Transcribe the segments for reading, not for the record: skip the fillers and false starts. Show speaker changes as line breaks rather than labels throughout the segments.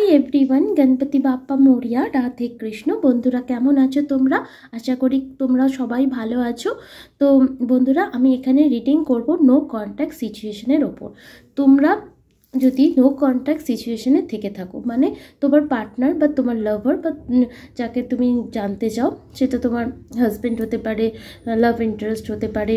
High everyone, Ganpati Bappa Morya, Radhe Krishna. বন্ধুরা কেমন আছো তোমরা? আশা করি তোমরা সবাই ভালো আছো। তো বন্ধুরা, আমি এখানে রিডিং করব নো কন্ট্যাক্ট সিচুয়েশনের ওপর। তোমরা যদি নো কন্ট্যাক্ট সিচুয়েশনে থেকে থাকো, মানে তোমার পার্টনার বা তোমার লাভার বা যাকে তুমি জানতে চাও, সেটা তোমার হাজব্যান্ড হতে পারে, লাভ ইন্টারেস্ট হতে পারে,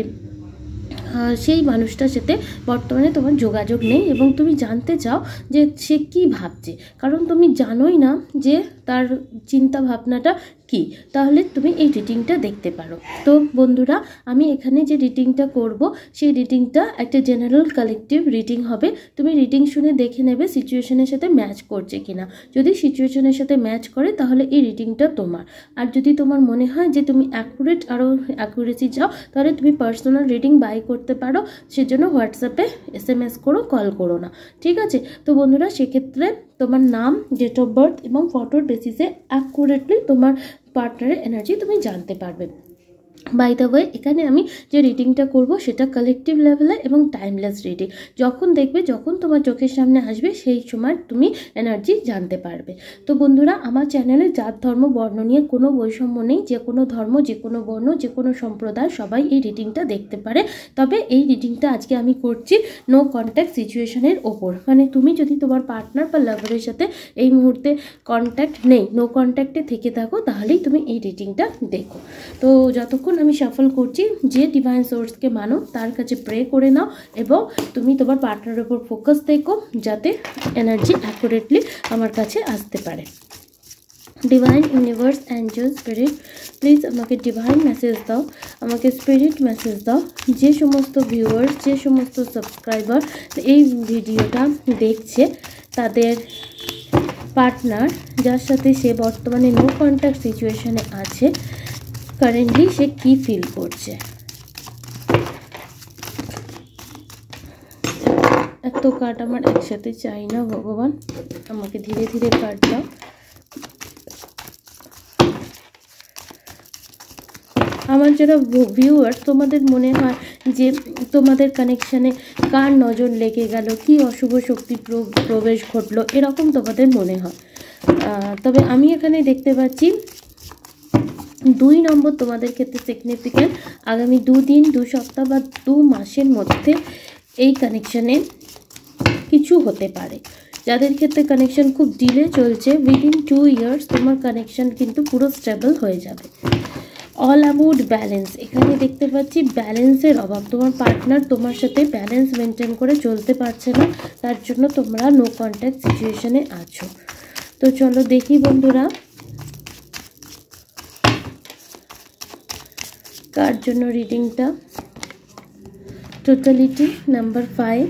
সেই মানুষটার সাথে বর্তমানে তোমার যোগাযোগ নেই এবং তুমি জানতে চাও যে সে কী ভাবছে, কারণ তুমি জানোই না যে তার চিন্তা ভাবনাটা কি, তাহলে তুমি এই রিডিংটা দেখতে পারো। তো বন্ধুরা, আমি এখানে যে রিডিংটা করব সেই রিডিংটা একটা জেনারেল কালেকটিভ রিডিং হবে। তুমি রিডিং শুনে দেখে নেবে সিচুয়েশনের সাথে ম্যাচ করছে কিনা। যদি সিচুয়েশনের সাথে ম্যাচ করে তাহলে এই রিডিংটা তোমার। আর যদি তোমার মনে হয় যে তুমি আরও অ্যাকুরেসি চাও, তাহলে তুমি পার্সোনাল রিডিং বাই করতে পারো। সেজন্য হোয়াটসঅ্যাপে SMS করো, কল করো না, ঠিক আছে? তো বন্ধুরা, সেক্ষেত্রে তোমার নাম, ডেট অফ বার্থ এবং ফটোর বেসিসে অ্যাকুরেটলি তোমার পার্টনারের এনার্জি তুমি জানতে পারবে। বাই দ্য ওয়ে, এখানে আমি যে রিডিংটা করব সেটা কালেকটিভ লেভেলে এবং টাইমলেস রিডিং। যখন তোমার চোখের সামনে আসবে সেই সময় তুমি এনার্জি জানতে পারবে। তো বন্ধুরা, আমার চ্যানেলে জাত ধর্ম বর্ণ নিয়ে কোনো বৈষম্য নেই। যে কোনো ধর্ম, যে কোনো বর্ণ, যে কোনো সম্প্রদায় সবাই এই রিডিংটা দেখতে পারে। তবে এই রিডিংটা আজকে আমি করছি নো কন্ট্যাক্ট সিচুয়েশনের ওপর। মানে তুমি যদি তোমার পার্টনার বা লাভারের সাথে এই মুহূর্তে কন্ট্যাক্ট নেই, নো কন্ট্যাক্টে থেকে থাকো, তাহলেই তুমি এই রিডিংটা দেখো। তো যতক্ষণ আমি শাফল করছি, যে ডিভাইন সোর্সকে মানো তার কাছে প্রে করে নাও এবং তুমি তোমার পার্টনারের উপর ফোকাস দেখো, যাতে এনার্জি অ্যাকুরেটলি আমার কাছে আসতে পারে। Divine universe, angel, spirit, please আমাকে ডিভাইন মেসেজ দাও, আমাকে স্পিরিট মেসেজ দাও। যে সমস্ত ভিউয়ার্স, যে সমস্ত সাবস্ক্রাইবার এই ভিডিওটা দেখছে, তাদের পার্টনার, যার সাথে সে বর্তমানে নো কন্ট্যাক্ট সিচুয়েশনে আছে, কারেন্টলি সে কি ফিল করছে। এত কার্ড আমার একসাথে চাই না ভগবান, আমাকে ধীরে ধীরে কার্ড দাও। আমার যারা ভিউয়ার, তোমাদের মনে হয় যে তোমাদের কানেকশানে কার নজর লেগে গেল, কি অশুভ শক্তি প্রবেশ ঘটলো, এরকম তোমাদের মনে হয়। তবে আমি এখানে দেখতে পাচ্ছি 2 নম্বর তোমাদের ক্ষেত্রে সিগনিফিক্যান্ট। আগামী 2 দিন, 2 সপ্তাহ বা 2 মাসের মধ্যে এই কানেকশানে কিছু হতে পারে। যাদের ক্ষেত্রে কানেকশান খুব ডিলে চলছে, উইদিন 2 ইয়ার্স তোমার কানেকশান কিন্তু পুরো স্টেবল হয়ে যাবে। অল অ্যাবাউট ব্যালেন্স, এখানে দেখতে পাচ্ছি ব্যালেন্সের অভাব। তোমার পার্টনার তোমার সাথে ব্যালেন্স মেনটেন করে চলতে পারছে না, তার জন্য তোমরা নো কন্ট্যাক্ট সিচুয়েশনে আছো। তো চলো দেখি বন্ধুরা, কার জন্য রিডিংটা। Totality, number 5।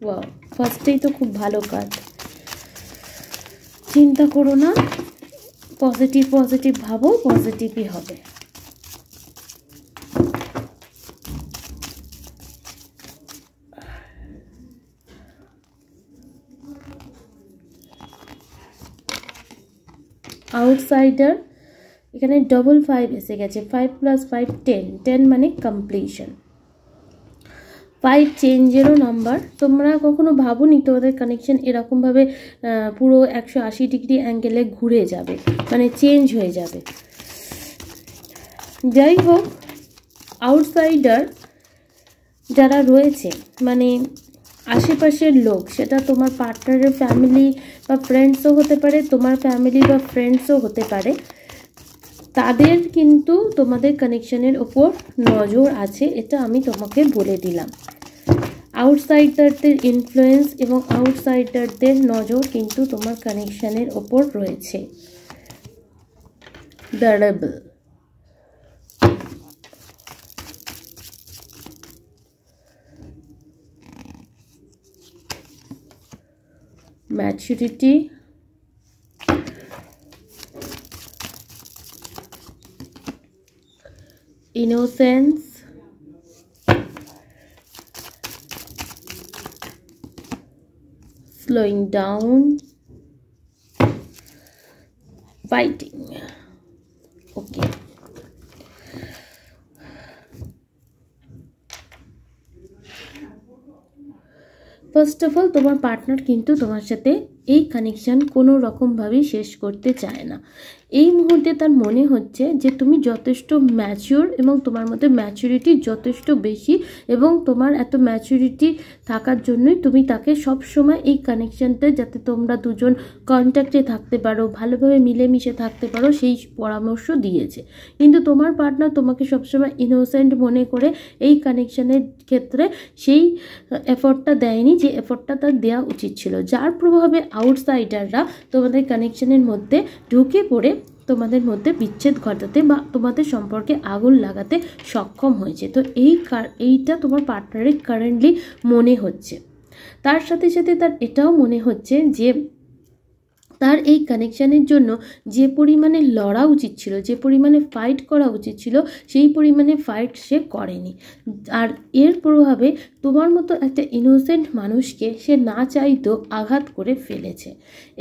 ওয়াও, ফার্স্টেই তো খুব ভালো কাজ। চিন্তা করো না, পজিটিভ ভাবো, পজিটিভই হবে। আউটসাইডার, এখানে 5 এসে গেছে। 5 + 5 10, 10 মানে কমপ্লিশন। 5 চেঞ্জেরও নাম্বার। তোমরা কখনো ভাবোনি তোমাদের কানেকশন এরকমভাবে পুরো 180 ডিগ্রি অ্যাঙ্গেলে ঘুরে যাবে, মানে চেঞ্জ হয়ে যাবে। যাই হোক, আউটসাইডার যারা রয়েছে, মানে আশেপাশের লোক, সেটা তোমার পার্টনারের ফ্যামিলি বা ফ্রেন্ডসও হতে পারে, তোমার ফ্যামিলি বা ফ্রেন্ডসও হতে পারে, তাদের কিন্তু তোমাদের কানেকশনের ওপর নজর আছে, এটা আমি তোমাকে বলে দিলাম। আউটসাইডারদের ইনফ্লুয়েন্স এবং আউটসাইডারদের নজর কিন্তু তোমার কানেকশনের ওপর রয়েছে। দাঁড়াবল, maturity, innocence, slowing down, fighting. Okay. First of all তোমার পার্টনার কিন্তু তোমার সাথে এই কানেকশান কোনো রকমভাবেই শেষ করতে চায় না। এই মুহূর্তে তার মনে হচ্ছে যে তুমি যথেষ্ট ম্যাচিওর এবং তোমার মধ্যে ম্যাচুরিটি যথেষ্ট বেশি, এবং তোমার এত ম্যাচুরিটি থাকার জন্যই তুমি তাকে সব সময় এই কানেকশানটা, যাতে তোমরা দুজন কন্ট্যাক্টে থাকতে পারো, ভালোভাবে মিলেমিশে থাকতে পারো, সেই পরামর্শ দিয়েছে। কিন্তু তোমার পার্টনার তোমাকে সবসময় ইনোসেন্ট মনে করে এই কানেকশানের ক্ষেত্রে সেই এফর্টটা দেয়নি যে এফর্টটা তার দেওয়া উচিত ছিল, যার প্রভাবে আউটসাইডাররা তোমাদের কানেকশানের মধ্যে ঢুকে পড়ে তোমাদের মধ্যে বিচ্ছেদ ঘটাতে বা তোমাদের সম্পর্কে আগুন লাগাতে সক্ষম হয়েছে। তো এইটা তোমার পার্টনারের কারেন্টলি মনে হচ্ছে। তার সাথে সাথে তার এটাও মনে হচ্ছে যে তার এই কানেকশানের জন্য যে পরিমাণে লড়া উচিত ছিল, যে পরিমাণে ফাইট করা উচিত ছিল, সেই পরিমাণে ফাইট সে করেনি। আর এর প্রভাবে তোমার মতো একটা ইনোসেন্ট মানুষকে সে না চাইতেও আঘাত করে ফেলেছে।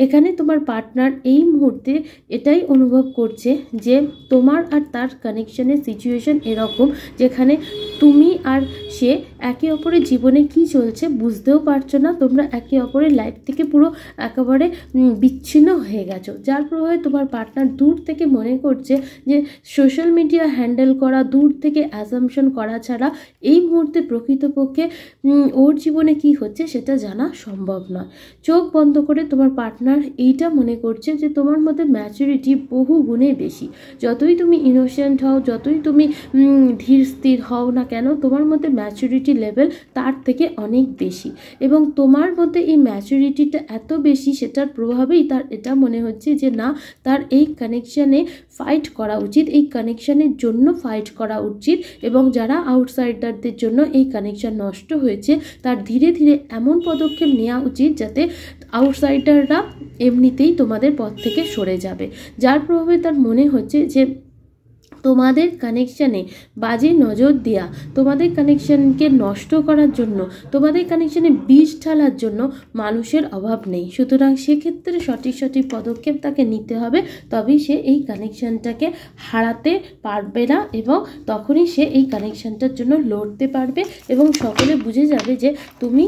এখানে তোমার পার্টনার এই মুহূর্তে এটাই অনুভব করছে যে তোমার আর তার কানেকশানের সিচুয়েশন এরকম, যেখানে তুমি আর সে একে অপরের জীবনে কি চলছে বুঝতেও পারছো না, তোমরা একে অপরের লাইফ থেকে পুরো একেবারে বিচ্ছিন্ন হয়ে গেছো, যার প্রভাবে তোমার পার্টনার দূর থেকে মনে করছে যে সোশ্যাল মিডিয়া হ্যান্ডেল করা, দূর থেকে অ্যাসাম্পশন করা ছাড়া এই মুহূর্তে প্রকৃতপক্ষে ওর জীবনে কি হচ্ছে সেটা জানা সম্ভব নয়। চোখ বন্ধ করে তোমার পার্টনার এইটা মনে করছে যে তোমার মধ্যে ম্যাচুরিটি বহু গুণে বেশি। যতই তুমি ইনোসেন্ট হও, যতই তুমি ধীর স্থির হও না কেন, তোমার মধ্যে ম্যাচুরিটি লেভেল তার থেকে অনেক বেশি, এবং তোমার মধ্যে এই ম্যাচুরিটিটা এত বেশি, সেটার প্রভাবেই তার এটা মনে হচ্ছে যে না, তার এই কানেকশানে ফাইট করা উচিত, এই কানেকশানের জন্য ফাইট করা উচিত, এবং যারা আউটসাইডারদের জন্য এই কানেকশান নষ্ট হয়েছে তার ধীরে ধীরে এমন পদক্ষেপ নেওয়া উচিত যাতে আউটসাইডাররা এমনিতেই তোমাদের পথ থেকে সরে যাবে। যার প্রভাবে তার মনে হচ্ছে যে তোমাদের কানেকশানে বাজে নজর দেওয়া, তোমাদের কানেকশানকে নষ্ট করার জন্য, তোমাদের কানেকশানে বিষ ঢালার জন্য মানুষের অভাব নেই। সুতরাং সেক্ষেত্রে সঠিক পদক্ষেপ তাকে নিতে হবে, তবেই সে এই কানেকশানটাকে হারাতে পারবে না, এবং তখনই সে এই কানেকশানটার জন্য লড়তে পারবে, এবং সকলে বুঝে যাবে যে তুমি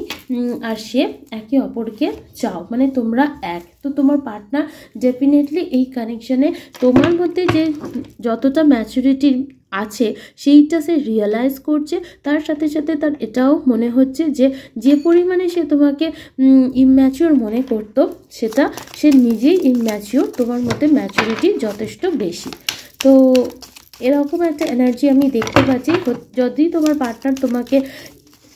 আর সে একে অপরকে চাও, মানে তোমরা এক। তো তোমার পার্টনার ডেফিনেটলি এই কানেকশানে তোমার মধ্যে যে যতটা ম্যাচুরিটি আছে সেইটা সে রিয়েলাইজ করছে। তার সাথে সাথে তার এটাও মনে হচ্ছে যে যে পরিমাণে সে তোমাকে ইম্যাচিওর মনে করতো, সেটা সে নিজেই ইম্যাচিওর, তোমার মধ্যে ম্যাচুরিটি যথেষ্ট বেশি। তো এরকম একটা এনার্জি আমি দেখতে পাচ্ছি। যদি তোমার পার্টনার তোমাকে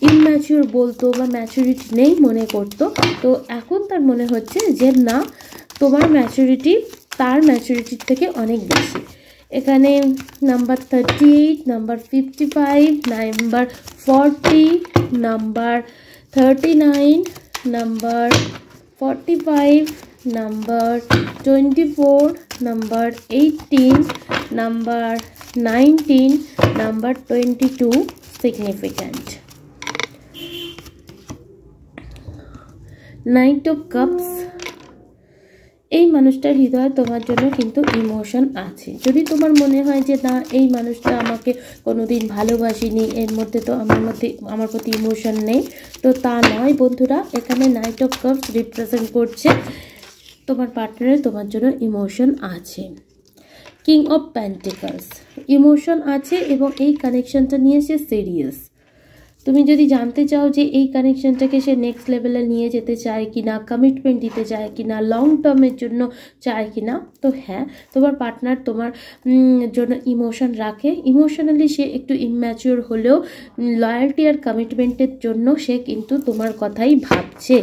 ইম্যাচিওর বলতো বা ম্যাচুরিটি নেই মনে করতো, তো এখন তার মনে হচ্ছে যে না, তোমার ম্যাচুরিটি তার ম্যাচুরিটির থেকে অনেক বেশি। এখানে number 38, number 55, number 40, number 39, number 45, number 24, number 18, number 19, number 22 significant. Night of cups, এই মানুষটার হৃদয়ে তোমার জন্য কিন্তু ইমোশন আছে। যদি তোমার মনে হয় যে না, এই মানুষটা আমাকে কোনোদিন ভালোবাসেনি, এর মধ্যে তো আমার প্রতি ইমোশন নেই, তো তা নয় বন্ধুরা। এখানে নাইট অফ কাপস রিপ্রেজেন্ট করছে তোমার পার্টনারের তোমার জন্য ইমোশন আছে। কিং অফ পেন্টিকলস, ইমোশন আছে এবং এই কানেকশনটা নিয়ে সে সিরিয়াস। তুমি যদি জানতে চাও যে এই কানেকশনটাকে সে নেক্সট লেভেলে নিয়ে যেতে চায় কিনা, কমিটমেন্ট দিতে চায় কিনা, লং টার্মের জন্য চায় কিনা, তো হ্যাঁ, তোমার পার্টনার তোমার জন্য ইমোশন রাখে। ইমোশনালি সে একটু ইম্যাচিওর হলেও লয়্যালটি আর কমিটমেন্টের জন্য সে কিন্তু তোমার কথাই ভাবছে,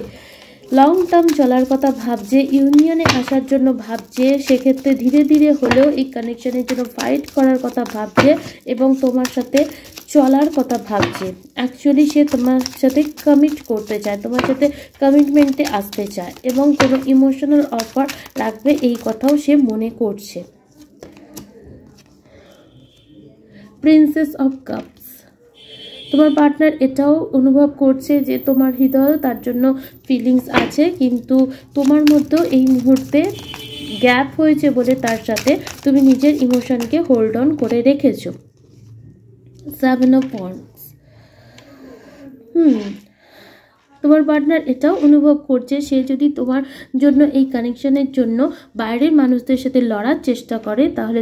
লং টার্ম চলার কথা ভাবছে, ইউনিয়নে আসার জন্য ভাবছে, সেক্ষেত্রে ধীরে ধীরে হলেও এই কানেকশনের জন্য ফাইট করার কথা ভাবছে এবং তোমার সাথে চলার কথা ভাবছে। অ্যাকচুয়ালি সে তোমার সাথে কমিট করতে চায়, তোমার সাথে কমিটমেন্টে আসতে চায় এবং কোনো ইমোশনাল অফার রাখবে, এই কথাও সে মনে করছে। প্রিন্সেস অফ কাপস, তোমার পার্টনার এটাও অনুভব করছে যে তোমার হৃদয়েও তার জন্য ফিলিংস আছে, কিন্তু তোমার মধ্যেও এই মুহূর্তে গ্যাপ হয়েছে বলে তার সাথে তুমি নিজের ইমোশনকে হোল্ড অন করে রেখেছো। 7 of Wands, তোমার পার্টনার এটাও অনুভব করছে সে যদি তোমার জন্য এই কানেকশনের জন্য বাইরের মানুষদের সাথে লড়ার চেষ্টা করে তাহলে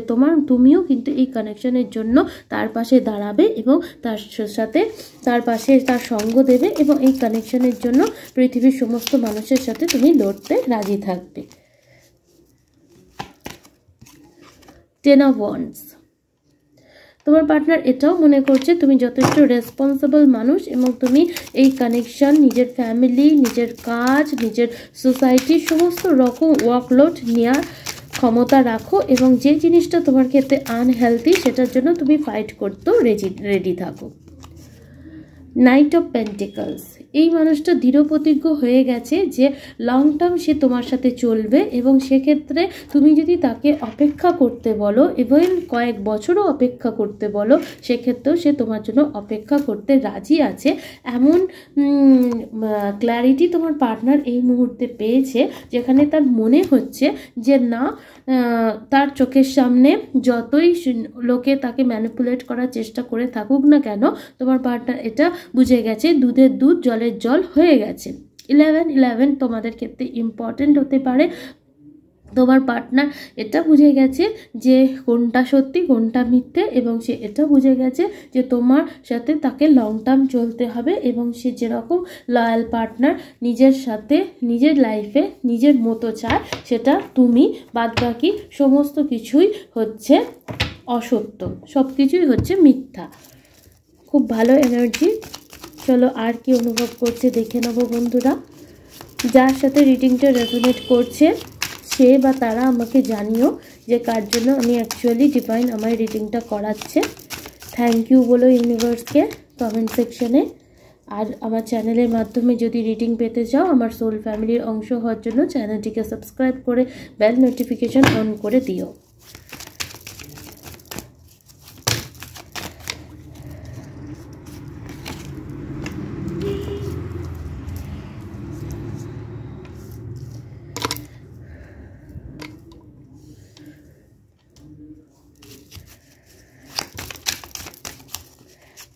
তুমিও কিন্তু এই কানেকশনের জন্য তার পাশে দাঁড়াবে এবং তার সাথে তার পাশে তার সঙ্গ দেবে এবং এই কানেকশনের জন্য পৃথিবীর সমস্ত মানুষের সাথে তুমি লড়তে রাজি থাকবে। 10 of Wands, তোমার পার্টনার এটাও মনে করছে তুমি যথেষ্ট রেসপন্সিবল মানুষ এবং তুমি এই কানেকশন, নিজের ফ্যামিলি, নিজের কাজ, নিজের সোসাইটি সমস্ত রকম ওয়ার্কলোড নেওয়ার ক্ষমতা রাখো এবং যে জিনিসটা তোমার ক্ষেত্রে আনহেলদি সেটার জন্য তুমি ফাইট করতেও রেডি থাকো। নাইট অফ পেন্টিকলস, এই মানুষটা দৃঢ়প্রতিজ্ঞ হয়ে গেছে যে লং টার্ম সে তোমার সাথে চলবে এবং সেক্ষেত্রে তুমি যদি তাকে অপেক্ষা করতে বলো এবং কয়েক বছরও অপেক্ষা করতে বলো সেক্ষেত্রেও সে তোমার জন্য অপেক্ষা করতে রাজি আছে। এমন ক্ল্যারিটি তোমার পার্টনার এই মুহূর্তে পেয়েছে যেখানে তার মনে হচ্ছে যে না, তার চোখের সামনে যতই লোকে তাকে ম্যানিপুলেট করার চেষ্টা করে থাকুক না কেন তোমার পার্টনার এটা বুঝে গেছে দুধের দুধ জলের জল হয়ে গেছে। 11 তোমাদের ক্ষেত্রে ইম্পর্টেন্ট হতে পারে। তোমার পার্টনার এটা বুঝে গেছে যে কোনটা সত্যি কোনটা মিথ্যে এবং সে এটা বুঝে গেছে যে তোমার সাথে তাকে লং টার্ম চলতে হবে এবং সে যেরকম লয়াল পার্টনার নিজের সাথে নিজের লাইফে নিজের মতো চায় সেটা তুমি, বাদবাকি সমস্ত কিছুই হচ্ছে অসত্য, সব কিছুই হচ্ছে মিথ্যা। খুব ভালো এনার্জি। চলো আর কি অনুভব করছে দেখে নেবো বন্ধুরা। যার সাথে রিডিংটা রেজোনেট করছে সে বা তারা আমাকে জানিও যে কার জন্য আমি অ্যাকচুয়ালি ডিভাইন আমার রিডিংটা করাচ্ছে। থ্যাংক ইউ বলো ইউনিভার্সকে কমেন্ট সেকশনে। আর আমার চ্যানেলের মাধ্যমে যদি রিডিং পেতে চাও আমার সোল ফ্যামিলির অংশ হওয়ার জন্য চ্যানেলটিকে সাবস্ক্রাইব করে বেল নোটিফিকেশন অন করে দিও।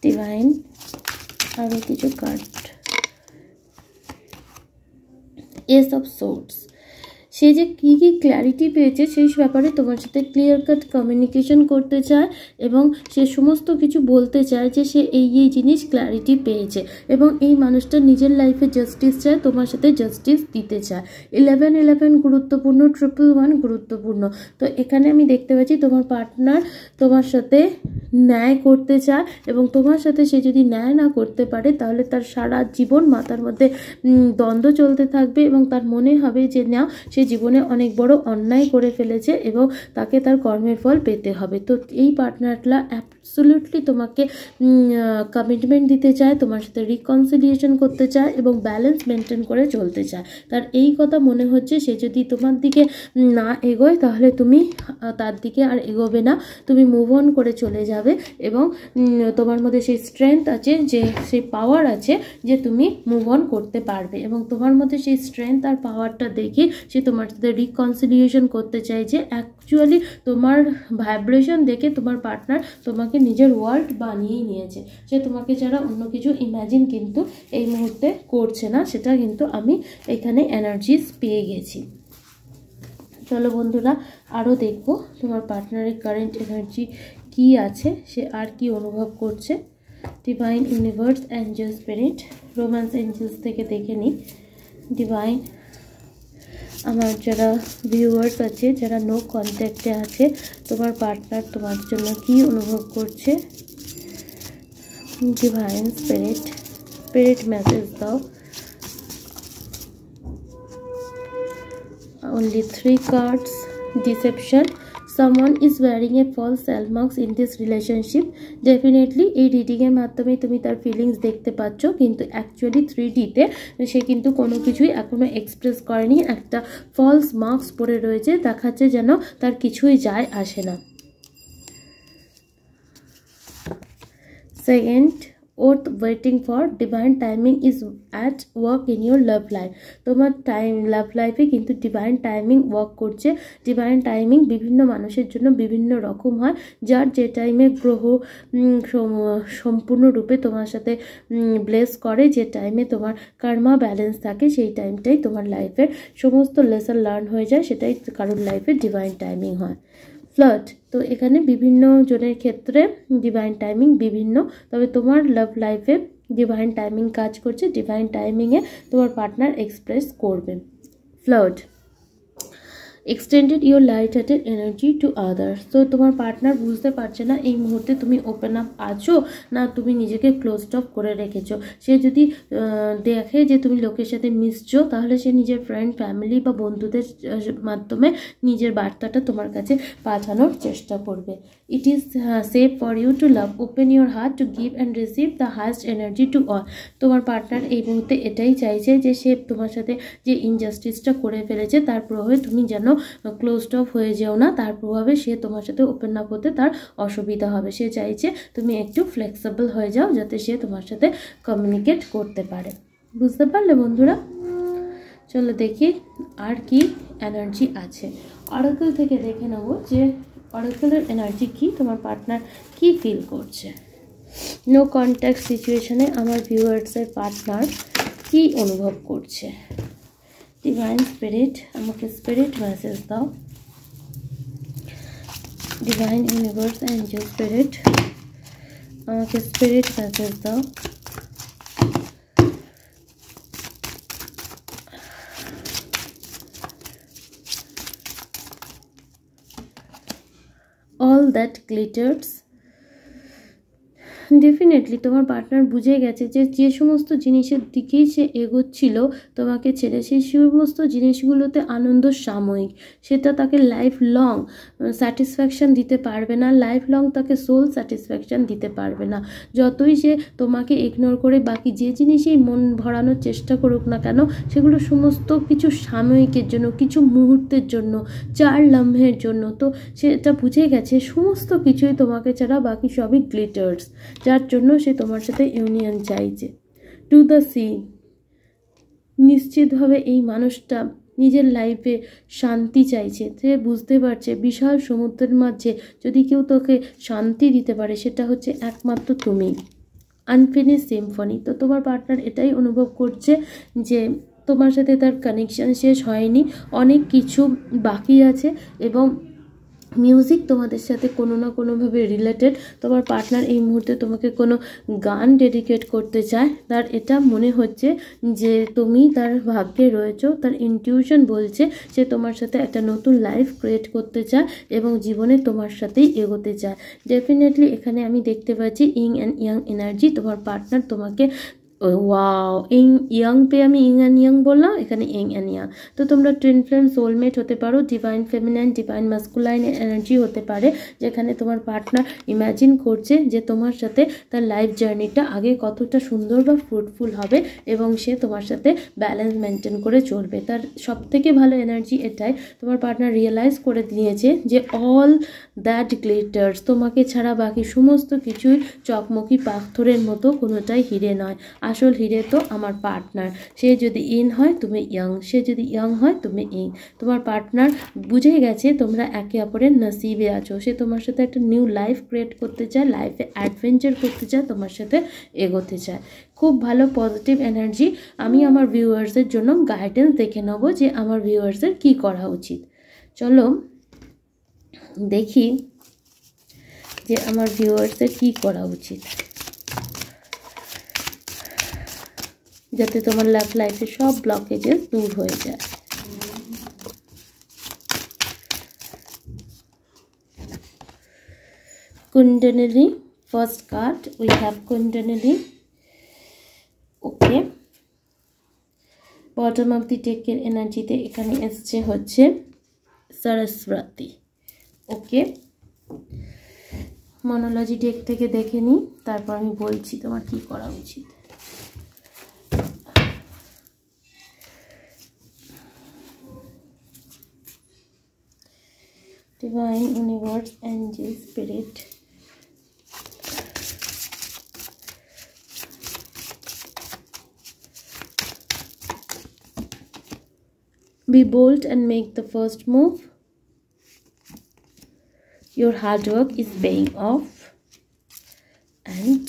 ডিভাইন আরও কিছু কার্ড। এস অফ সোর্ডস, সে যে কী কী ক্ল্যারিটি পেয়েছে সেই ব্যাপারে তোমার সাথে ক্লিয়ার কাট কমিউনিকেশন করতে চায় এবং সে সমস্ত কিছু বলতে চায় যে সে এই জিনিস ক্ল্যারিটি পেয়েছে এবং এই মানুষটা নিজের লাইফে জাস্টিস চায়, তোমার সাথে জাস্টিস দিতে চায়। 11 গুরুত্বপূর্ণ, 111 গুরুত্বপূর্ণ। তো এখানে আমি দেখতে পাচ্ছি তোমার পার্টনার তোমার সাথে ন্যায় করতে চায় এবং তোমার সাথে সে যদি ন্যায় না করতে পারে তাহলে তার সারা জীবন মাথার মধ্যে দ্বন্দ্ব চলতে থাকবে এবং তার মনে হবে যে না, সে জীবনে অনেক বড় অন্যায় করে ফেলেছে এবং তাকে তার কর্মের ফল পেতে হবে। তো এই পার্টনারটা অ্যাবসলিউটলি তোমাকে কমিটমেন্ট দিতে চায়, তোমার সাথে রিকনসিলিয়েশন করতে চায় এবং ব্যালেন্স মেনটেন করে চলতে চায়। তার এই কথা মনে হচ্ছে সে যদি তোমার দিকে না এগোয় তাহলে তুমি তার দিকে আর এগোবে না, তুমি মুভ অন করে চলে যাবে এবং তোমার মধ্যে সেই স্ট্রেংথ আছে, যে সেই পাওয়ার আছে যে তুমি মুভ অন করতে পারবে এবং তোমার মধ্যে সেই স্ট্রেংথ আর পাওয়ারটা দেখে সে তোমার সাথে রিকনসিলিয়েশন করতে চায় যে অ্যাকচুয়ালি তোমার ভাইব্রেশন দেখে তোমার পার্টনার তোমাকে নিজের ওয়ার্ল্ড বানিয়েই নিয়েছে। সে তোমাকে ছাড়া অন্য কিছু ইম্যাজিন কিন্তু এই মুহূর্তে করছে না, সেটা কিন্তু আমি এখানে এনার্জিস পেয়ে গেছি। চলো বন্ধুরা আরও দেখবো তোমার পার্টনারের কারেন্ট এনার্জি কি আছে, সে আর কি অনুভব করছে। Divine, universe, angel, spirit, romance angels থেকে দেখে নিই। ডিভাইন, আমার যারা ভিউয়ার্স আছে, যারা নো কন্ট্যাক্টে আছে, তোমার পার্টনার তোমার জন্য কি অনুভব করছে। ডিভাইন, স্পিরিট মেসেজ দাও। Only 3 cards. Deception. Someone is wearing a false hallmarks in this relationship. Definitely এই রিডিংয়ের মাধ্যমে তুমি তার ফিলিংস দেখতে পাচ্ছ, কিন্তু অ্যাকচুয়ালি 3Dতে সে কিন্তু কোনো কিছুই এখনও এক্সপ্রেস করেনি, একটা ফলস মার্কস পড়ে রয়েছে, দেখাচ্ছে যেন তার কিছুই যায় আসে না। Second worth waiting for. Divine timing is at work in your love life. তোমার লাভ লাইফে কিন্তু ডিভাইন টাইমিং ওয়ার্ক করছে। ডিভাইন টাইমিং বিভিন্ন মানুষের জন্য বিভিন্ন রকম হয়। যার যে টাইমে গ্রহ সম্পূর্ণরূপে তোমার সাথে ব্লেস করে, যে টাইমে তোমার কার্মা ব্যালেন্স থাকে, সেই টাইমটাই তোমার লাইফের সমস্ত লেসন লার্ন হয়ে যায়, সেটাই কারোর লাইফে ডিভাইন টাইমিং হয়। ফ্লার্ট, তো এখানে বিভিন্ন জনের ক্ষেত্রে ডিভাইন টাইমিং বিভিন্ন, তবে তোমার লাভ লাইফে ডিভাইন টাইমিং কাজ করছে। ডিভাইন টাইমিংয়ে তোমার পার্টনার এক্সপ্রেস করবে। Flirt, extended your light hearted energy to others. তো তোমার পার্টনার বুঝতে পারছে না এই মুহূর্তে তুমি ওপেন আপ আছো না তুমি নিজেকে ক্লোজড অফ করে রেখেছো। সে যদি দেখে যে তুমি লোকের সাথে মিশছো, তাহলে সে নিজের ফ্রেন্ড, ফ্যামিলি বা বন্ধুদের মাধ্যমে নিজের বার্তাটা তোমার কাছে পাঠানোর চেষ্টা করবে। It is safe for you to love, open your heart to give and receive the highest energy to all. তোমার পার্টনার এই মুহূর্তে এটাই চাইছে যে সে তোমার সাথে যে ইনজাস্টিসটা করে ফেলেছে তার প্রভাবে তুমি যেন ক্লোজড অফ হয়ে যেও না, তার প্রভাবে সে তোমার সাথে ওপেন আপ হতে তার অসুবিধা হবে। সে চাইছে তুমি একটু ফ্লেক্সিবল হয়ে যাও যাতে সে তোমার সাথে কমিউনিকেট করতে পারে। বুঝতে পারলে বন্ধুরা? চলো দেখি আর কি এনার্জি আছে। অরাকল থেকে দেখে নেব যে অরাকলের এনার্জি কি, তোমার পার্টনার কি ফিল করছে। নো কন্ট্যাক্ট সিচুয়েশনে আমার ভিউয়ার্সের পার্টনার কি অনুভব করছে। ডিভাইন স্পিরিট, আমাকে স্পিরিট মেসেজ দাও। ডিভাইন ইউনিভার্স এঞ্জেল স্পিরিট, আমাকে স্পিরিট মেসেজ দাও। all that glitters, ডেফিনেটলি তোমার পার্টনার বুঝে গেছে যে যে সমস্ত জিনিসের দিকেই সে এগোচ্ছিল তোমাকে ছেড়ে, সেই সমস্ত জিনিসগুলোতে আনন্দ সাময়িক, সেটা তাকে লাইফ লং স্যাটিসফ্যাকশান দিতে পারবে না, লাইফ লং তাকে সোল স্যাটিসফ্যাকশান দিতে পারবে না। যতই সে তোমাকে ইগনোর করে বাকি যে জিনিসেই মন ভরানোর চেষ্টা করুক না কেন, সেগুলো সমস্ত কিছু সাময়িকের জন্য, কিছু মুহূর্তের জন্য, 4 লম্হের জন্য। তো সেটা বুঝে গেছে সমস্ত কিছুই তোমাকে ছাড়া বাকি সবই গ্লিটার্স, যার জন্য সে তোমার সাথে ইউনিয়ন চাইছে। টু দ্য সি, নিশ্চিতভাবে এই মানুষটা নিজের লাইফে শান্তি চাইছে। সে বুঝতে পারছে বিশাল সমুদ্রের মাঝে যদি কেউ তোকে শান্তি দিতে পারে সেটা হচ্ছে একমাত্র তুমি। আনফিনিশ সিম্ফনি, তো তোমার পার্টনার এটাই অনুভব করছে যে তোমার সাথে তার কানেকশান শেষ হয়নি, অনেক কিছু বাকি আছে এবং মিউজিক তোমাদের সাথে কোনো না কোনোভাবে রিলেটেড। তোমার পার্টনার এই মুহূর্তে তোমাকে কোনো গান ডেডিকেট করতে চায়, তার এটা মনে হচ্ছে যে তুমি তার ভাগ্যে রয়েছো, তার ইনটিউশন বলছে সে তোমার সাথে একটা নতুন লাইফ ক্রিয়েট করতে চায় এবং জীবনে তোমার সাথেই এগোতে চায়। ডেফিনেটলি এখানে আমি দেখতে পাচ্ছি ইং অ্যান্ড ইয়াং এনার্জি। তোমার পার্টনার তোমাকে ওয়াও, ইয়াং পে আমি ইং অ্যান্ড ইয়াং বললাম, এখানে ইং অ্যান্ড ইয়াং। তো তোমরা টুইন ফ্লেম সোলমেট হতে পারো, divine feminine divine masculine energy হতে পারে, যেখানে তোমার পার্টনার ইম্যাজিন করছে যে তোমার সাথে তার লাইফ জার্নিটা আগে কতটা সুন্দর বা ফ্রুটফুল হবে এবং সে তোমার সাথে ব্যালেন্স মেনটেন করে চলবে। তার সবথেকে ভালো এনার্জি এটাই, তোমার পার্টনার রিয়েলাইজ করে দিয়েছে যে অল দ্যাট গ্লিটার্স, তোমাকে ছাড়া বাকি সমস্ত কিছুই চকমকি পাথরের মতো, কোনোটাই হিরে নয়। আসল হিরে তো আমার পার্টনার। সে যদি ইন হয় তুমি ইয়াং, সে যদি ইয়াং হয় তুমি ইন। তোমার পার্টনার বুঝে গেছে তোমরা একে অপরের নসিবে আছো। সে তোমার সাথে একটা নিউ লাইফ ক্রিয়েট করতে চায়, লাইফে অ্যাডভেঞ্চার করতে চায়, তোমার সাথে এগোতে চায়। খুব ভালো পজিটিভ এনার্জি। আমি আমার ভিউয়ার্সের জন্য গাইডেন্স দেখে নেবো যে আমার ভিউয়ার্সের কী করা উচিত। চলো দেখি যে আমার ভিউয়ার্সের কী করা উচিত যাতে তোমার লাভ লাইফে সব ব্লকেজেস দূর হয়ে যায়। Kundalini, first card we have Kundalini. Okay, bottom of the টেকের এনার্জিতে এখানে এসছে হচ্ছে সরস্বতী। ওকে, মনোলজি ডেক থেকে দেখে নিই, তারপর আমি বলছি তোমার কি করা উচিত। Divine Universe, Angel Spirit, Be bold and make the first move. Your hard work is paying off. And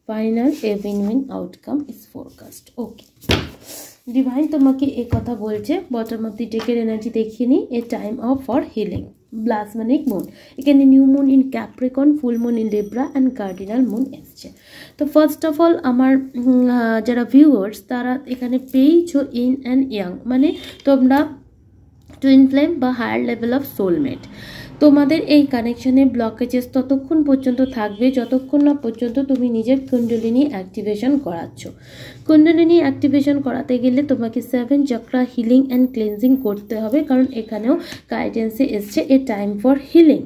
final a win-win outcome is forecast. Okay. Divine তোমাকে এই কথা বলছে, বটম অফ দি ডেকের এনার্জি দেখিয়ে নিই। A time off for healing, ব্লাসমানিক moon, এখানে new moon in Capricorn, full moon in Libra and cardinal moon এসছে। তো ফার্স্ট অফ অল আমার যারা ভিউয়ার্স তারা এখানে পেয়েছো ইন অ্যান্ড ইয়াং, মানে তোমরা টুইন ফ্লেম বা হায়ার লেভেল অফ সোলমেট। তোমাদের এই কানেকশনে ব্লকেজেস ততক্ষণ পর্যন্ত থাকবে যতক্ষণ না পর্যন্ত তুমি নিজের কুণ্ডলিনী অ্যাক্টিভেশন করাচ্ছ। কুণ্ডলিনী অ্যাক্টিভেশন করাতে গেলে তোমাকে 7 চক্রা হিলিং অ্যান্ড ক্লিনজিং করতে হবে, কারণ এখানেও গাইডেন্সে এসছে এ টাইম ফর হিলিং।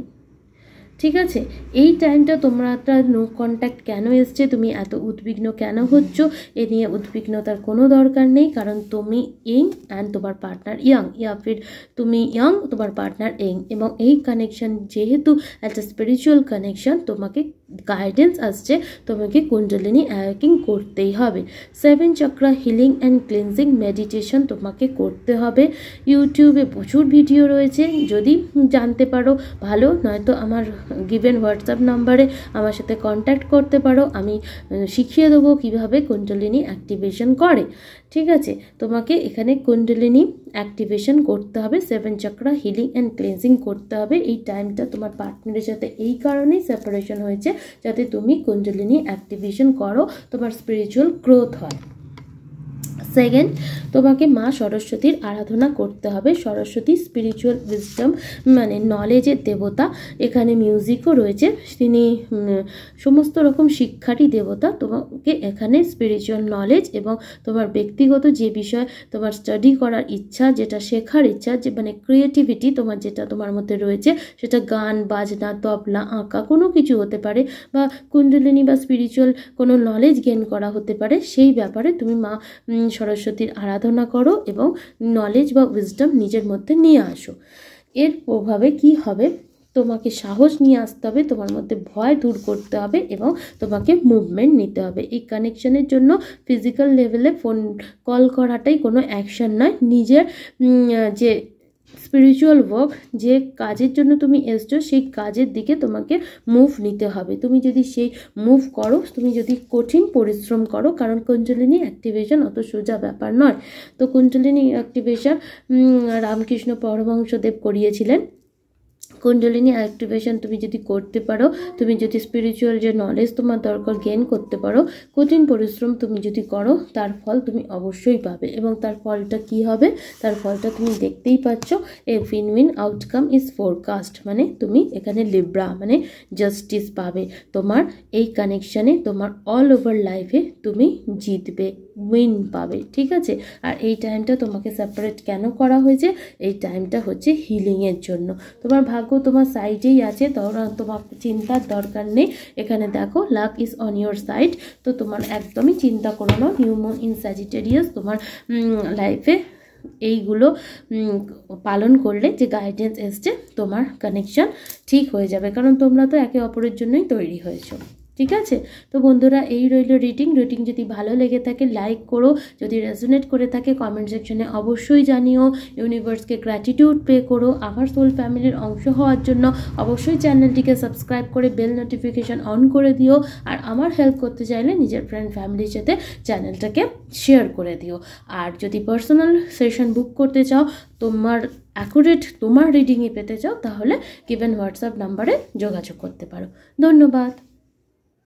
ঠিক আছে, এই টাইমটা তোমরা একটা নো কন্ট্যাক্ট কেন এসছে, তুমি এত উদ্বিগ্ন কেন হচ্ছ, এ নিয়ে উদ্বিগ্নতার কোনো দরকার নেই, কারণ তুমি ইং অ্যান্ড তোমার পার্টনার ইয়াং, ইয়া ফির তুমি ইয়াং তোমার পার্টনার ইং, এবং এই কানেকশন যেহেতু একটা স্পিরিচুয়াল কানেকশন, তোমাকে গাইডেন্স আসছে তোমাকে কুণ্ডলিনী অ্যাওয়েকিং করতেই হবে। 7 chakra healing and cleansing meditation তোমাকে করতে হবে। ইউটিউবে প্রচুর ভিডিও রয়েছে, যদি জানতে পারো ভালো, নয়তো আমার গিভেন হোয়াটসঅ্যাপ নাম্বারে আমার সাথে কন্ট্যাক্ট করতে পারো, আমি শিখিয়ে দেবো কীভাবে কুণ্ডলিনী অ্যাক্টিভেশন করে। ঠিক আছে, তোমাকে এখানে কুণ্ডলিনী অ্যাক্টিভেশন করতে হবে, 7 চক্রা হিলিং অ্যান্ড ক্লিনজিং করতে হবে। এই টাইমটা তোমার পার্টনারের সাথে এই কারণেই সেপারেশন হয়েছে, যাতে তুমি কুণ্ডলিনী অ্যাক্টিভেশন করো, তোমার স্পিরিচুয়াল গ্রোথ হয়। সেকেন্ড, তোমাকে মা সরস্বতীর আরাধনা করতে হবে। সরস্বতী স্পিরিচুয়াল উইজডম, মানে নলেজের দেবতা। এখানে মিউজিকও রয়েছে, তিনি সমস্ত রকম শিক্ষারই দেবতা। তোমাকে এখানে স্পিরিচুয়াল নলেজ এবং তোমার ব্যক্তিগত যে বিষয় তোমার স্টাডি করার ইচ্ছা, যেটা শেখার ইচ্ছা, যে মানে ক্রিয়েটিভিটি তোমার যেটা তোমার মধ্যে রয়েছে, সেটা গান বাজনা তবলা আঁকা কোনো কিছু হতে পারে, বা কুণ্ডলিনী বা স্পিরিচুয়াল কোনো নলেজ গেইন করা হতে পারে, সেই ব্যাপারে তুমি মা সরস্বতীর আরাধনা করো এবং নলেজ বা উইজডম নিজের মধ্যে নিয়ে আসো। এর প্রভাবে কি হবে, তোমাকে সাহস নিয়ে আসতে হবে, তোমার মধ্যে ভয় দূর করতে হবে এবং তোমাকে মুভমেন্ট নিতে হবে। এই কানেকশনের জন্য ফিজিক্যাল লেভেলে ফোন কল করাটাই কোনো অ্যাকশন নয়, নিজের যে স্পিরিচুয়াল ওয়ার্ক, যে কাজের জন্য তুমি এসছো সেই কাজের দিকে তোমাকে মুভ নিতে হবে। তুমি যদি সেই মুভ করো, তুমি যদি কঠিন পরিশ্রম করো, কারণ কুণ্ডলিনী অ্যাক্টিভেশন অত সোজা ব্যাপার নয়। তো কুণ্ডলিনী অ্যাক্টিভেশন রামকৃষ্ণ পরমহংসদেব করিয়েছিলেন। কুণ্ডলিনী অ্যাক্টিভেশন তুমি যদি করতে পারো, তুমি যদি স্পিরিচুয়াল যে নলেজ তোমার দরকার গেইন করতে পারো, কঠিন পরিশ্রম তুমি যদি করো, তার ফল তুমি অবশ্যই পাবে। এবং তার ফলটা কি হবে, তার ফলটা তুমি দেখতেই পাচ্ছ। এ উইন-উইন আউটকাম ইজ ফোরকাস্ট, মানে তুমি এখানে লিব্রা মানে জাস্টিস পাবে। তোমার এই কানেকশানে তোমার অল ওভার লাইফে তুমি জিতবে, উইন পাবে। ঠিক আছে, আর এই টাইমটা তোমাকে সেপারেট কেন করা হয়েছে, এই টাইমটা হচ্ছে হিলিংয়ের জন্য। তোমার ভাগ্য তোমার সাইডেই আছে, তোমার চিন্তার দরকার নেই। এখানে দেখো lakh is on your side, তো তোমার একদমই চিন্তা করো না। নিউ মুন ইন স্যাজিটেরিয়াস তোমার লাইফে এইগুলো পালন করলে যে গাইডেন্স এসছে, তোমার কানেকশন ঠিক হয়ে যাবে, কারণ তোমরা তো একে অপরের জন্যই তৈরি হয়েছো। ঠিক আছে, তো বন্ধুরা এই রইল রিডিং। যদি ভালো লেগে থাকে লাইক করো, যদি রেজোনেট করে থাকে কমেন্ট সেকশনে অবশ্যই জানিও। ইউনিভার্সকে গ্র্যাটিটিউড পে করো। আমার সোল ফ্যামিলির অংশ হওয়ার জন্য অবশ্যই চ্যানেলটিকে সাবস্ক্রাইব করে বেল নোটিফিকেশান অন করে দিও। আর আমার হেল্প করতে চাইলে নিজের ফ্রেন্ড ফ্যামিলির সাথে চ্যানেলটাকে শেয়ার করে দিও। আর যদি পার্সোনাল সেশন বুক করতে চাও, তোমার অ্যাকুরেট তোমার রিডিংই পেতে চাও, তাহলে গিভেন হোয়াটসঅ্যাপ নাম্বারে যোগাযোগ করতে পারো। ধন্যবাদ।